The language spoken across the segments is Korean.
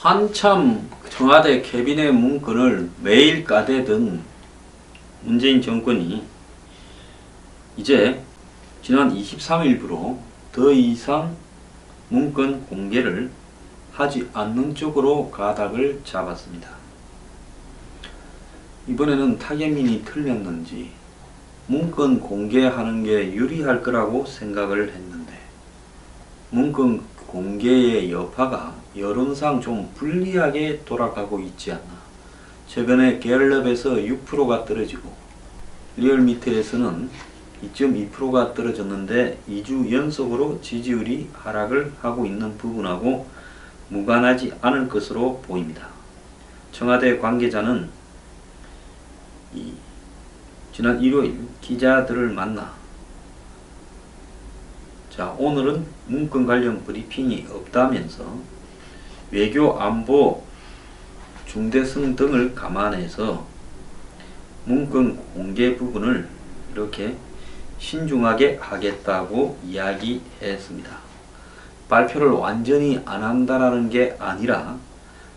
한참 청와대 캐비넷 문건을 매일 까대던 문재인 정권이 이제 지난 23일부로 더 이상 문건 공개를 하지 않는 쪽으로 가닥을 잡았습니다. 이번에는 타겟민이 틀렸는지 문건 공개하는 게 유리할 거라고 생각을 했는데 문건 공개의 여파가 여론상 좀 불리하게 돌아가고 있지 않나. 최근에 갤럽에서 6%가 떨어지고 리얼미터에서는 2.2%가 떨어졌는데 2주 연속으로 지지율이 하락을 하고 있는 부분하고 무관하지 않을 것으로 보입니다. 청와대 관계자는 지난 일요일 기자들을 만나 오늘은 문건 관련 브리핑이 없다면서 외교 안보 중대성 등을 감안해서 문건 공개 부분을 이렇게 신중하게 하겠다고 이야기했습니다. 발표를 완전히 안 한다라는 게 아니라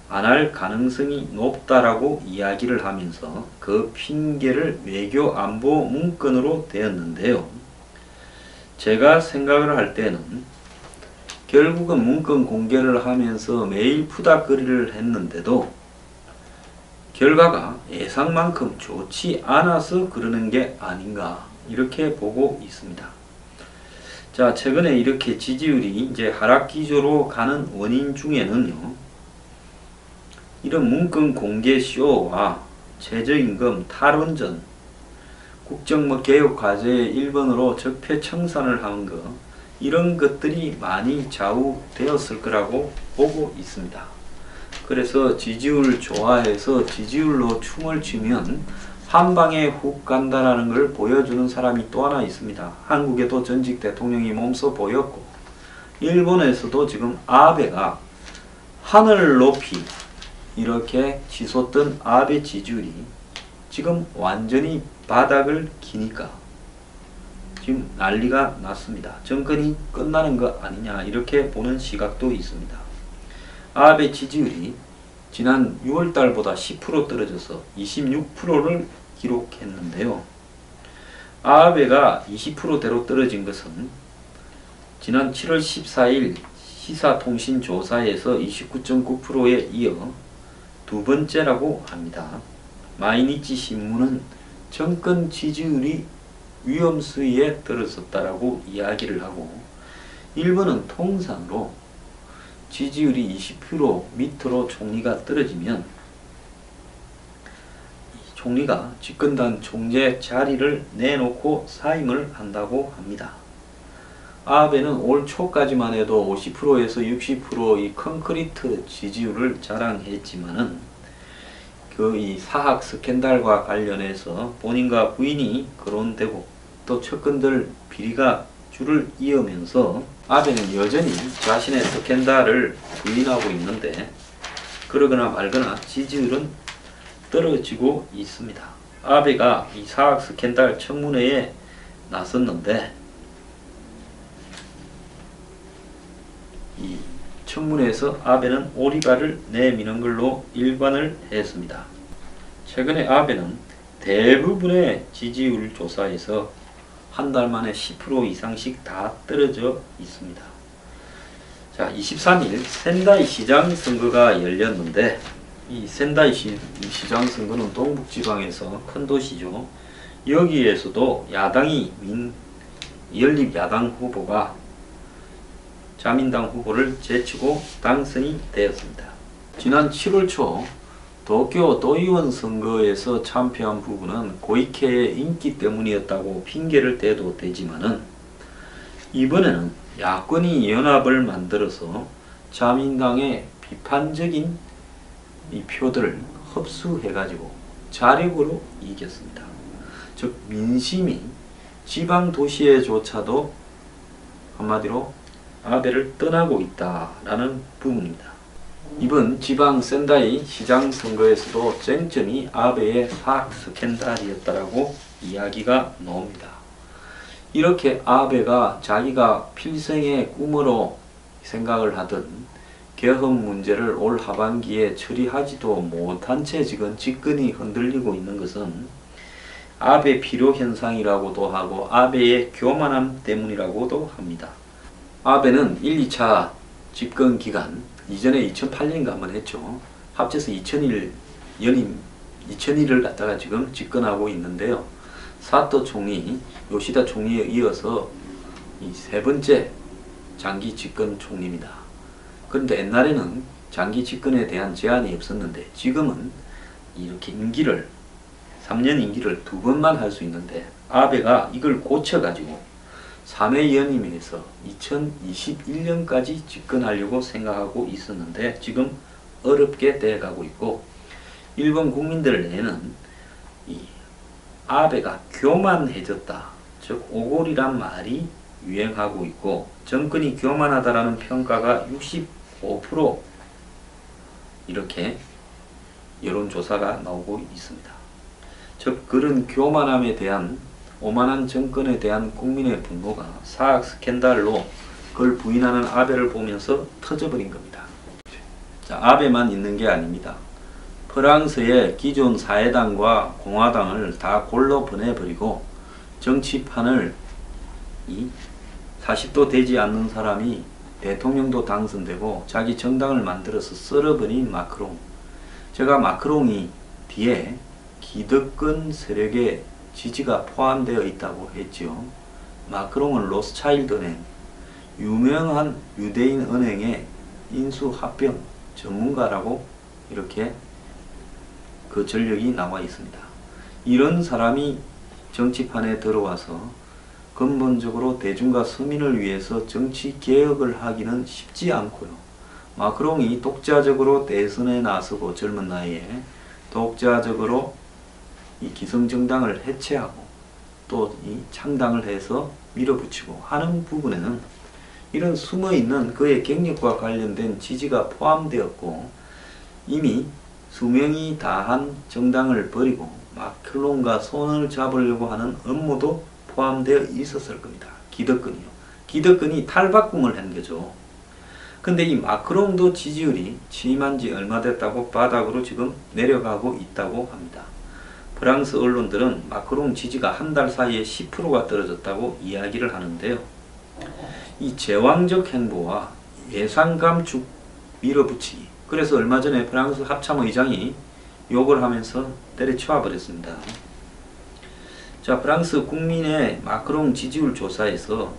안 할 가능성이 높다라고 이야기를 하면서 그 핑계를 외교 안보 문건으로 대었는데요. 제가 생각을 할 때는 결국은 문건 공개를 하면서 매일 푸닥거리를 했는데도 결과가 예상만큼 좋지 않아서 그러는 게 아닌가 이렇게 보고 있습니다. 자, 최근에 이렇게 지지율이 이제 하락 기조로 가는 원인 중에는요, 이런 문건 공개 쇼와 최저임금 탈원전 국정개혁 과제의 일본으로 적폐청산을 하는 것, 이런 것들이 많이 좌우되었을 거라고 보고 있습니다. 그래서 지지율 좋아해서 지지율로 춤을 추면 한 방에 훅 간다라는 걸 보여주는 사람이 또 하나 있습니다. 한국에도 전직 대통령이 몸소 보였고 일본에서도 지금 아베가 하늘을 높이 이렇게 치솟던 아베 지지율이 지금 완전히 바닥을 기니까 지금 난리가 났습니다. 정권이 끝나는 거 아니냐 이렇게 보는 시각도 있습니다. 아베 지지율이 지난 6월달보다 10% 떨어져서 26%를 기록했는데요. 아베가 20%대로 떨어진 것은 지난 7월 14일 시사통신조사에서 29.9%에 이어 두 번째라고 합니다. 마이니치 신문은 정권 지지율이 위험수위에 떨어졌다라고 이야기를 하고 일본은 통상으로 지지율이 20% 밑으로 총리가 떨어지면 총리가 집권당 총재 자리를 내놓고 사임을 한다고 합니다. 아베는 올 초까지만 해도 50%에서 60% 이 콘크리트 지지율을 자랑했지만은 이 사학 스캔들과 관련해서 본인과 부인이 거론되고 또 측근들 비리가 줄을 이으면서 아베는 여전히 자신의 스캔들을 부인하고 있는데 그러거나 말거나 지지율은 떨어지고 있습니다. 아베가 이 사학 스캔들 청문회에 나섰는데 이 청문회에서 아베는 오리발을 내미는 걸로 일관을 했습니다. 최근에 아베는 대부분의 지지율 조사에서 한 달 만에 10% 이상씩 다 떨어져 있습니다. 자, 23일 센다이 시장 선거가 열렸는데 이 센다이 시장 선거는 동북지방에서 큰 도시죠. 여기에서도 야당이 연립야당 후보가 자민당 후보를 제치고 당선이 되었습니다. 지난 7월 초 도쿄 도의원 선거에서 참패한 부분은 고이케의 인기 때문이었다고 핑계를 대도 되지만은 이번에는 야권이 연합을 만들어서 자민당의 비판적인 이 표들을 흡수해가지고 자력으로 이겼습니다. 즉 민심이 지방 도시에조차도 한마디로 아베를 떠나고 있다라는 부분입니다. 이번 지방 센다이 시장 선거에서도 쟁점이 아베의 사학 스캔들이었다라고 이야기가 나옵니다. 이렇게 아베가 자기가 필생의 꿈으로 생각을 하던 개헌 문제를 올 하반기에 처리하지도 못한 채 지금 집권이 흔들리고 있는 것은 아베 필요 현상이라고도 하고 아베의 교만함 때문이라고도 합니다. 아베는 1, 2차 집권 기간 이전에 2008년인가 한번 했죠. 합쳐서 2001을 갖다가 지금 집권하고 있는데요. 사토 총리, 요시다 총리에 이어서 이 세 번째 장기 집권 총리입니다. 그런데 옛날에는 장기 집권에 대한 제한이 없었는데 지금은 이렇게 3년 임기를 2번만 할 수 있는데 아베가 이걸 고쳐가지고 3회 연임에서 2021년까지 집권하려고 생각하고 있었는데 지금 어렵게 돼가고 있고 일본 국민들 내에는 이 아베가 교만해졌다, 즉 오골이란 말이 유행하고 있고 정권이 교만하다라는 평가가 65% 이렇게 여론조사가 나오고 있습니다. 즉 그런 교만함에 대한 오만한 정권에 대한 국민의 분노가 사학 스캔들로 그걸 부인하는 아베를 보면서 터져버린 겁니다. 자, 아베만 있는 게 아닙니다. 프랑스의 기존 사회당과 공화당을 다 골로 보내버리고 정치판을 40도 되지 않는 사람이 대통령도 당선되고 자기 정당을 만들어서 썰어버린 마크롱. 제가 마크롱이 뒤에 기득권 세력의 지지가 포함되어 있다고 했죠. 마크롱은 로스차일드은행, 유명한 유대인 은행의 인수합병 전문가라고 이렇게 그 전력이 나와 있습니다. 이런 사람이 정치판에 들어와서 근본적으로 대중과 서민을 위해서 정치 개혁을 하기는 쉽지 않고요. 마크롱이 독자적으로 대선에 나서고 젊은 나이에 독자적으로 이 기성정당을 해체하고 또 이 창당을 해서 밀어붙이고 하는 부분에는 이런 숨어있는 그의 경력과 관련된 지지가 포함되었고 이미 수명이 다한 정당을 버리고 마크롱과 손을 잡으려고 하는 업무도 포함되어 있었을 겁니다. 기득권이요. 기득권이 탈바꿈을 한 거죠. 근데 이 마크롱도 지지율이 취임한 지 얼마 됐다고 바닥으로 지금 내려가고 있다고 합니다. 프랑스 언론들은 마크롱 지지가 한 달 사이에 10%가 떨어졌다고 이야기를 하는데요. 이 제왕적 행보와 예산 감축 밀어붙이기. 그래서 얼마 전에 프랑스 합참의장이 욕을 하면서 때려치워 버렸습니다. 자, 프랑스 국민의 마크롱 지지율 조사에서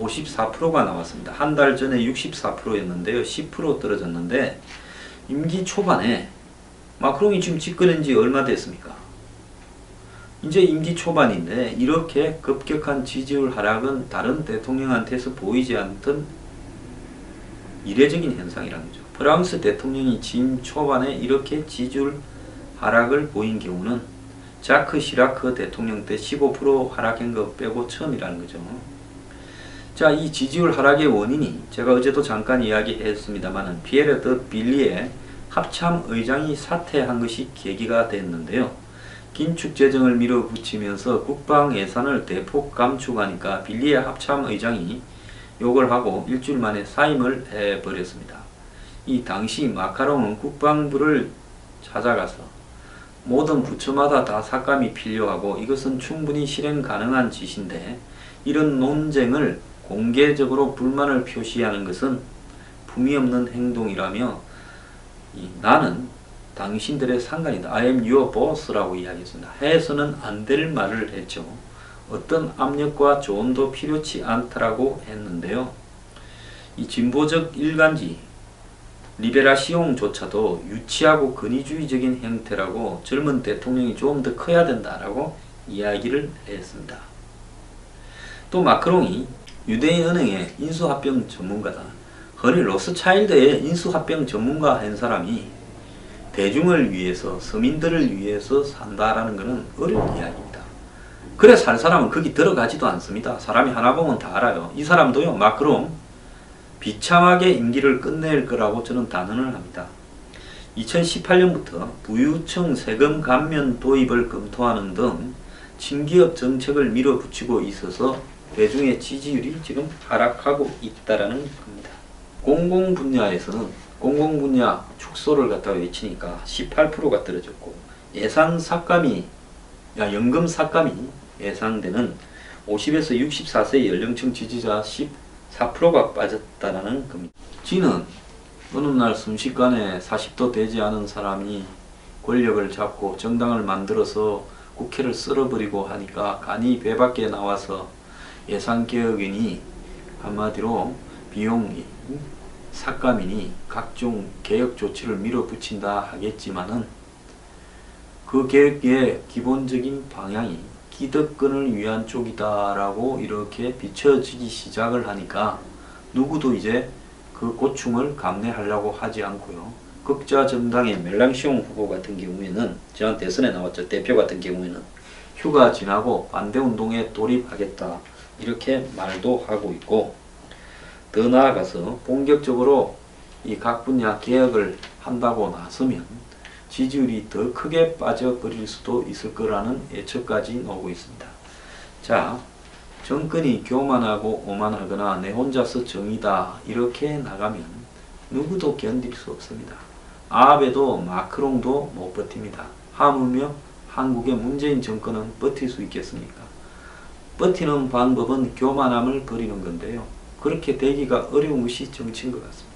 54%가 나왔습니다. 한 달 전에 64%였는데요. 10% 떨어졌는데 임기 초반에 마크롱이 지금 집권한 지 얼마 됐습니까? 이제 임기 초반인데 이렇게 급격한 지지율 하락은 다른 대통령한테서 보이지 않던 이례적인 현상이라는 거죠. 프랑스 대통령이 취임 초반에 이렇게 지지율 하락을 보인 경우는 자크 시라크 대통령 때 15% 하락한 것 빼고 처음이라는 거죠. 자, 이 지지율 하락의 원인이 제가 어제도 잠깐 이야기했습니다만 피에르 드 빌리에 합참의장이 사퇴한 것이 계기가 됐는데요. 긴축 재정을 밀어붙이면서 국방 예산을 대폭 감축하니까 빌리에 합참의장이 욕을 하고 일주일 만에 사임을 해버렸습니다. 이 당시 마카롱은 국방부를 찾아가서 모든 부처마다 다 삭감이 필요하고 이것은 충분히 실행 가능한 짓인데 이런 논쟁을 공개적으로 불만을 표시하는 것은 품위 없는 행동이라며 나는 당신들의 상관이다. I am your boss라고 이야기했습니다. 해서는 안 될 말을 했죠. 어떤 압력과 조언도 필요치 않다라고 했는데요. 이 진보적 일간지 리베라시옹조차도 유치하고 권위주의적인 형태라고 젊은 대통령이 좀 더 커야 된다라고 이야기를 했습니다. 또 마크롱이 유대인 은행의 인수합병 전문가다. 허리 로스차일드의 인수합병 전문가 한 사람이 대중을 위해서 서민들을 위해서 산다라는 것은 어려운 이야기입니다. 그래 살 사람은 거기 들어가지도 않습니다. 사람이 하나 보면 다 알아요. 이 사람도요 마크롱 비참하게 임기를 끝낼 거라고 저는 단언을 합니다. 2018년부터 부유층 세금 감면 도입을 검토하는 등 친기업 정책을 밀어붙이고 있어서 대중의 지지율이 지금 하락하고 있다라는 겁니다. 공공 분야에서는 공공 분야 축소를 갖다가 외치니까 18%가 떨어졌고, 예산 삭감이, 연금 삭감이 예상되는 50에서 64세 연령층 지지자 14%가 빠졌다라는 겁니다. 지는 어느 날 순식간에 40도 되지 않은 사람이 권력을 잡고 정당을 만들어서 국회를 쓸어버리고 하니까 간이 배 밖에 나와서 예산개혁이니 한마디로 비용이 삭감이니 각종 개혁 조치를 밀어붙인다 하겠지만은 그 개혁의 기본적인 방향이 기득권을 위한 쪽이다라고 이렇게 비춰지기 시작을 하니까 누구도 이제 그 고충을 감내하려고 하지 않고요. 극좌 정당의 멜랑시옹 후보 같은 경우에는, 지난 대선에 나왔죠. 대표 같은 경우에는 휴가 지나고 반대운동에 돌입하겠다 이렇게 말도 하고 있고, 더 나아가서 본격적으로 이 각 분야 개혁을 한다고 나서면 지지율이 더 크게 빠져버릴 수도 있을 거라는 예측까지 나오고 있습니다. 자, 정권이 교만하고 오만하거나 내 혼자서 정의다 이렇게 나가면 누구도 견딜 수 없습니다. 아베도 마크롱도 못 버팁니다. 하물며 한국의 문재인 정권은 버틸 수 있겠습니까? 버티는 방법은 교만함을 버리는 건데요. 그렇게 되기가 어려운 것이 정치인 것 같습니다.